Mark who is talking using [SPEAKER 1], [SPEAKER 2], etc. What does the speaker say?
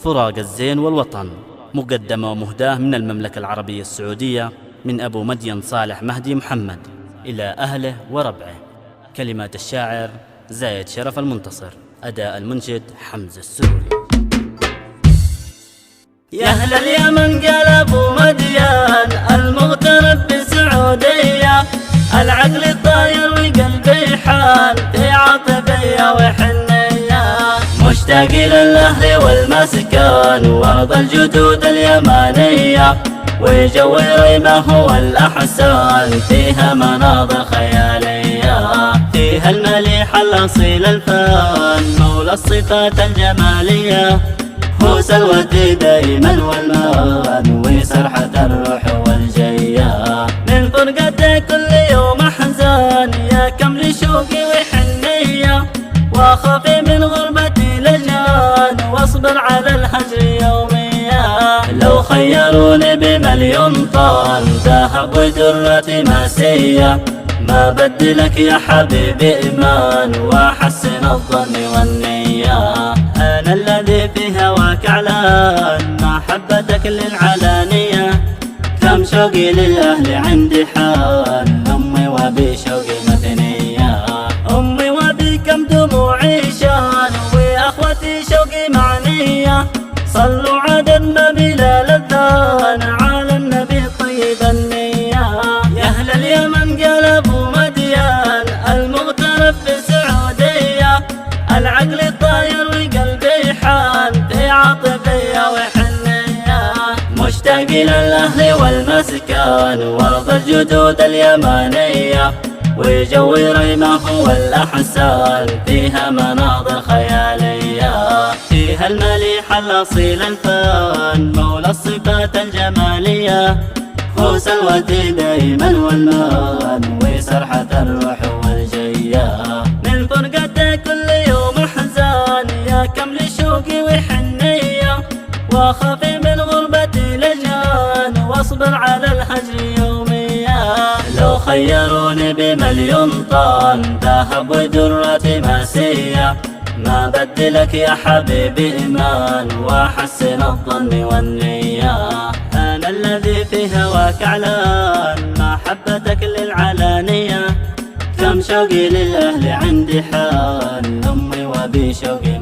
[SPEAKER 1] فراق الزين والوطن، مقدمة ومهداة من المملكة العربية السعودية من أبو مدين صالح مهدي محمد إلى أهله وربعه. كلمات الشاعر زايد شرف المنتصر، أداء المنشد حمزة السروري.
[SPEAKER 2] يا أهل اليمن قال أبو مدين المغترب بالسعودية، العقل الطاير وقلبي حال في عاطفية وحنية، مشتاق للأهل والمسكن وأرض الجدود اليمانية، وجو ريمة هو الأحسن فيها مناظر خيالية، فيها المليح الأصيل الفن مولى الصفات الجمالية، هو سلوتي دايما والمان وسرحة الروح والجية، من فرقتي كل يوم أحزان يا كمل شوقي وحنية، وأخافي من غربتي لجان واصبر على الهجر يوميا، لو خيروني بمليون طن ذهب ودرة ماسية، ما بدلك يا حبيبي إيمان وأحسن الظن والنية، أنا الذي في هواك أعلان محبتك للعلانية، كم شوقي للأهل عندي حان أمي وأبي شوقي مثنية، أمي وأبي كم دموعي شان وأخوتي شوقي معنية، صلوا على النبي لا لذان على النبي طيب النية، يا أهل اليمن قال أبو مدين المغترب بالسعودية، العقل الطاير وقلبي حان في عاطفية وحنية، مشتاق للأهل والمسكن وأرض الجدود اليمانية، وجو ريمة هو الأحسن فيها مناظر خيالية، فيها المليح الأصيل الفن مولى الصفات الجمالية، هو سلوتي دايما والمان وسرحة الروح والجية، من فرقتي كل يوم أحزان يا كمل شوقي وحنية، وأخافي من غربتي لجان واصبر على الهجر يوميا، لو خيروني بمليون طن ذهب ودرة ماسية، ما بدلك يا حبيبي إيمان وأحسن الظن والنية، أنا الذي في هواك أعلان محبتك للعلانية، كم شوقي للأهل عندي حان أمي وأبي شوقي